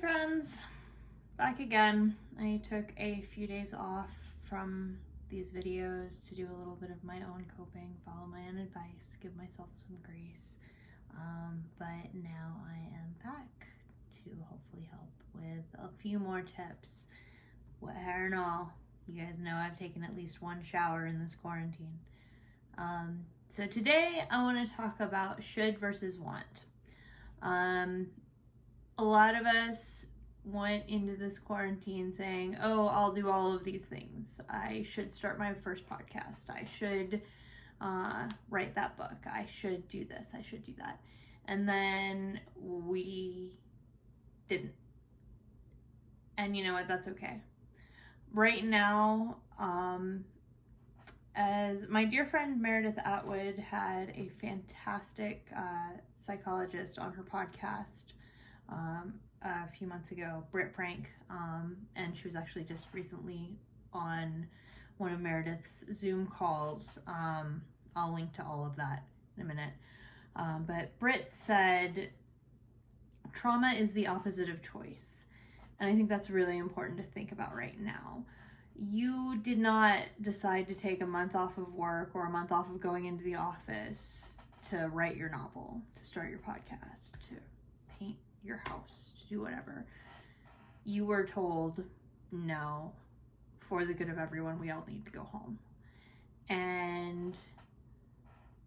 friends, back again. I took a few days off from these videos to do a little bit of my own coping, follow my own advice, give myself some grace. But now I am back to hopefully help with a few more tips. Hair and all, you guys know I've taken at least one shower in this quarantine. So today I want to talk about should versus want. A lot of us went into this quarantine saying, oh, I'll do all of these things. I should start my first podcast. I should write that book. I should do this. I should do that. And then we didn't. And you know what? That's okay. Right now, as my dear friend Meredith Atwood had a fantastic psychologist on her podcast a few months ago, Britt Frank, and she was actually just recently on one of Meredith's Zoom calls. I'll link to all of that in a minute. But Britt said, trauma is the opposite of choice. And I think that's really important to think about right now. You did not decide to take a month off of work or a month off of going into the office to write your novel, to start your podcast, to paint your house, to do whatever. You were told, no, for the good of everyone, we all need to go home. And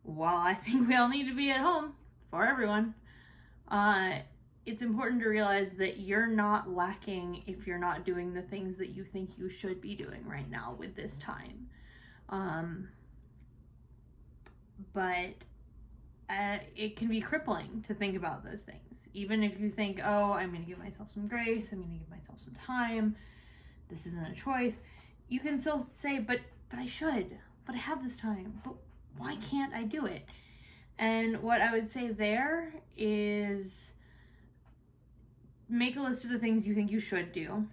while I think we all need to be at home for everyone, it's important to realize that you're not lacking if you're not doing the things that you think you should be doing right now with this time. But it can be crippling to think about those things. Even if you think, oh, I'm going to give myself some grace, I'm going to give myself some time, this isn't a choice, you can still say, but I should, but I have this time, but why can't I do it? And what I would say there is, make a list of the things you think you should do,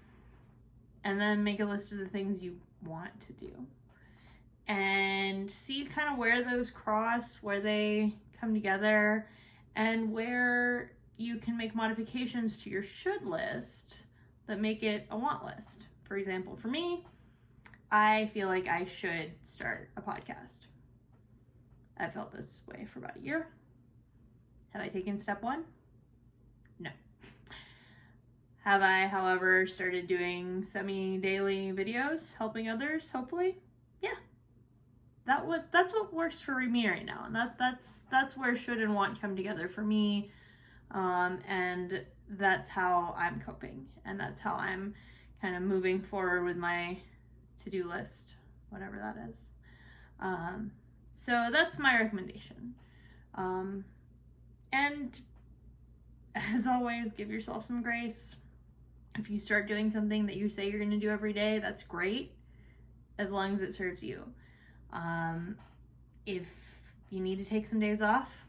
and then make a list of the things you want to do, and see kind of where those cross, where they come together, and where you can make modifications to your should list that make it a want list. For example, for me, I feel like I should start a podcast. I've felt this way for about a year. Have I taken step one? No. Have I, however, started doing semi-daily videos, helping others, hopefully? Yeah. That's what works for me right now. And that's where should and want come together for me. And that's how I'm coping. And that's how I'm kind of moving forward with my to-do list, whatever that is. So that's my recommendation. And as always, give yourself some grace. If you start doing something that you say you're going to do every day, that's great, as long as it serves you. If you need to take some days off,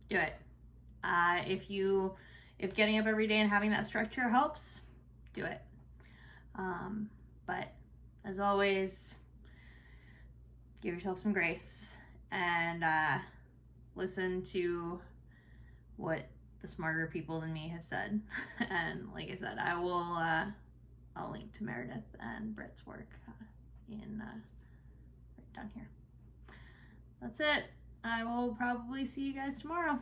do it. If getting up every day and having that structure helps, do it. But as always, give yourself some grace and listen to what the smarter people than me have said. And like I said, I'll link to Meredith and Britt's work right down here. That's it. I will probably see you guys tomorrow.